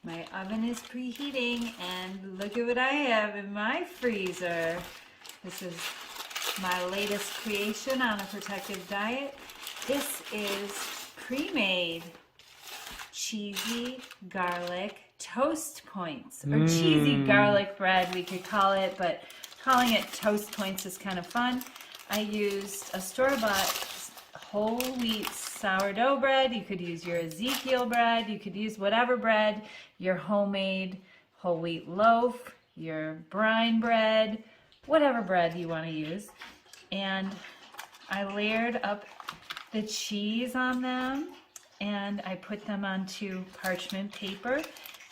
My oven is preheating and look at what I have in my freezer. This is my latest creation on a protective diet. This is pre-made cheesy garlic toast points, or cheesy garlic bread we could call it, but calling it toast points is kind of fun. I used a store-bought whole wheat sourdough bread. You could use your Ezekiel bread. You could use whatever bread, your homemade whole wheat loaf, your brine bread, whatever bread you want to use. And I layered up the cheese on them, and I put them onto parchment paper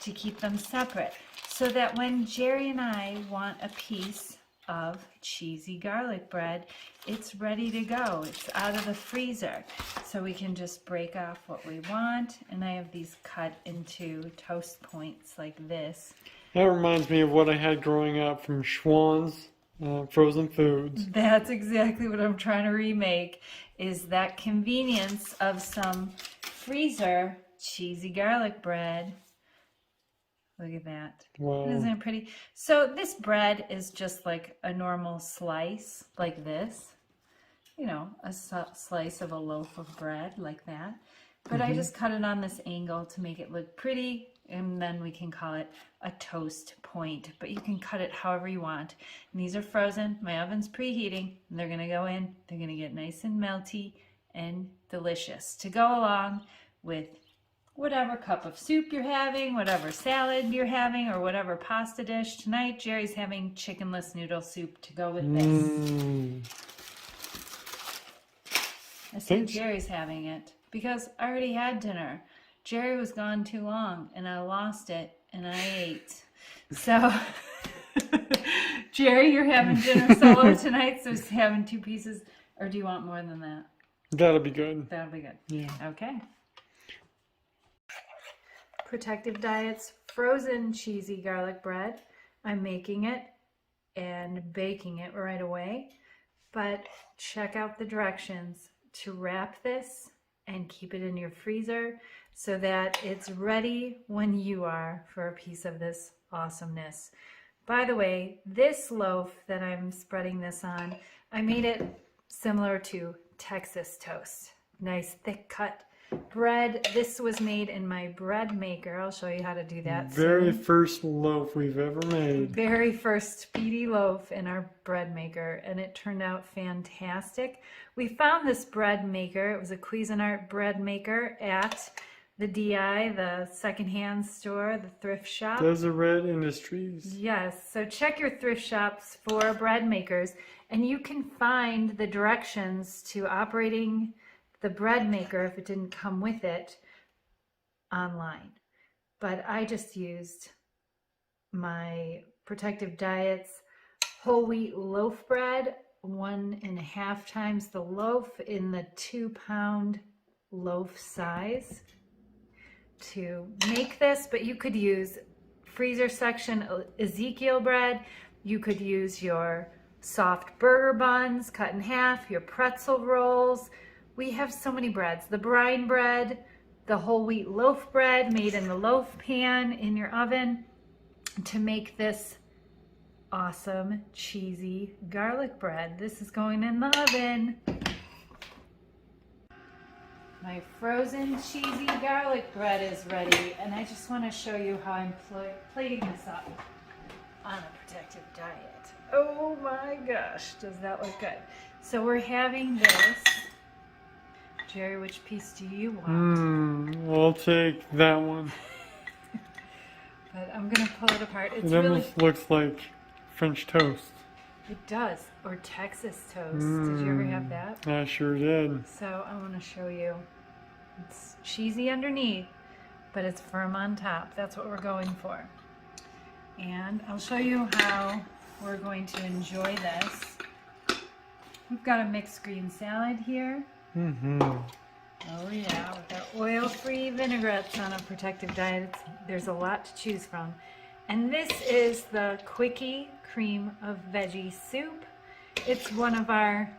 to keep them separate, so that when Jerry and I want a piece of cheesy garlic bread, it's ready to go. It's out of the freezer, so we can just break off what we want. And I have these cut into toast points like this. That reminds me of what I had growing up from Schwann's frozen foods. That's exactly what I'm trying to remake, is that convenience of some freezer cheesy garlic bread. Look at that. Wow. Isn't it pretty? So this bread is just like a normal slice, like this. You know, a slice of a loaf of bread, like that. But I just cut it on this angle to make it look pretty, and then we can call it a toast point. But you can cut it however you want. And these are frozen. My oven's preheating, and they're going to go in. They're going to get nice and melty and delicious to go along with whatever cup of soup you're having, whatever salad you're having, or whatever pasta dish. Tonight, Jerry's having chickenless noodle soup to go with this. I said Jerry's having it because I already had dinner. Jerry was gone too long, and I lost it, and I ate. So, Jerry, you're having dinner solo tonight, so he's having 2 pieces. Or do you want more than that? That'll be good. That'll be good. Yeah. Okay. Protective Diet's frozen cheesy garlic bread. I'm making it and baking it right away, but check out the directions to wrap this and keep it in your freezer so that it's ready when you are for a piece of this awesomeness. By the way, this loaf that I'm spreading this on, I made it similar to Texas toast. Nice thick cut bread. This was made in my bread maker. I'll show you how to do that Very soon. first loaf we've ever made. Very first speedy loaf in our bread maker, and it turned out fantastic. We found this bread maker. It was a Cuisinart bread maker at the DI, the secondhand store, the thrift shop. Deseret Industries. Yes, so check your thrift shops for bread makers, and you can find the directions to operating the bread maker, if it didn't come with it, online. But I just used my Protective Diet's whole wheat loaf bread, 1.5 times the loaf in the 2-pound loaf size to make this. But you could use freezer section Ezekiel bread. You could use your soft burger buns cut in half, your pretzel rolls. We have so many breads. The brine bread, the whole wheat loaf bread made in the loaf pan in your oven to make this awesome cheesy garlic bread. This is going in the oven. My frozen cheesy garlic bread is ready, and I just want to show you how I'm plating this up on a protective diet. Oh my gosh, does that look good? So we're having this. Jerry, which piece do you want? I'll take that one. But I'm going to pull it apart. It's It really... almost looks like French toast. It does. Or Texas toast. Did you ever have that? I sure did. So I want to show you. It's cheesy underneath, but it's firm on top. That's what we're going for. And I'll show you how we're going to enjoy this. We've got a mixed green salad here. Oh yeah, with our oil-free vinaigrettes on a protective diet, there's a lot to choose from. And this is the Quickie Cream of Veggie Soup. It's one of our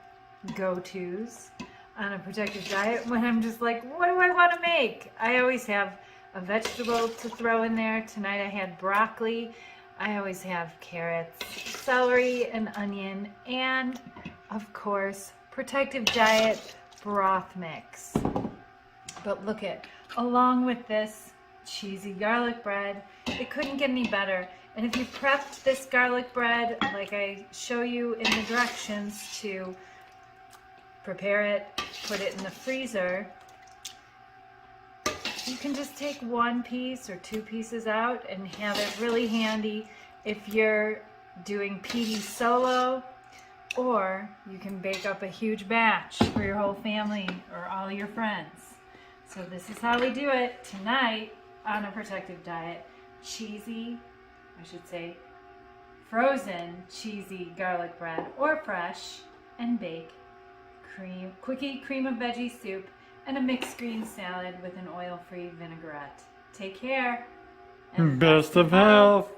go-tos on a protective diet when I'm just like, what do I want to make? I always have a vegetable to throw in there. Tonight I had broccoli. I always have carrots, celery, and onion, and of course, Protective Diet broth mix. But look at, along with this cheesy garlic bread, it couldn't get any better. And if you prepped this garlic bread, like I show you in the directions to prepare it, put it in the freezer, you can just take one piece or two pieces out and have it really handy if you're doing PD solo, or you can bake up a huge batch for your whole family or all your friends. So this is how we do it tonight on a Protective Diet. Cheesy, I should say, frozen cheesy garlic bread, or fresh and bake, quickie cream of veggie soup, and a mixed green salad with an oil-free vinaigrette. Take care. And Best of health.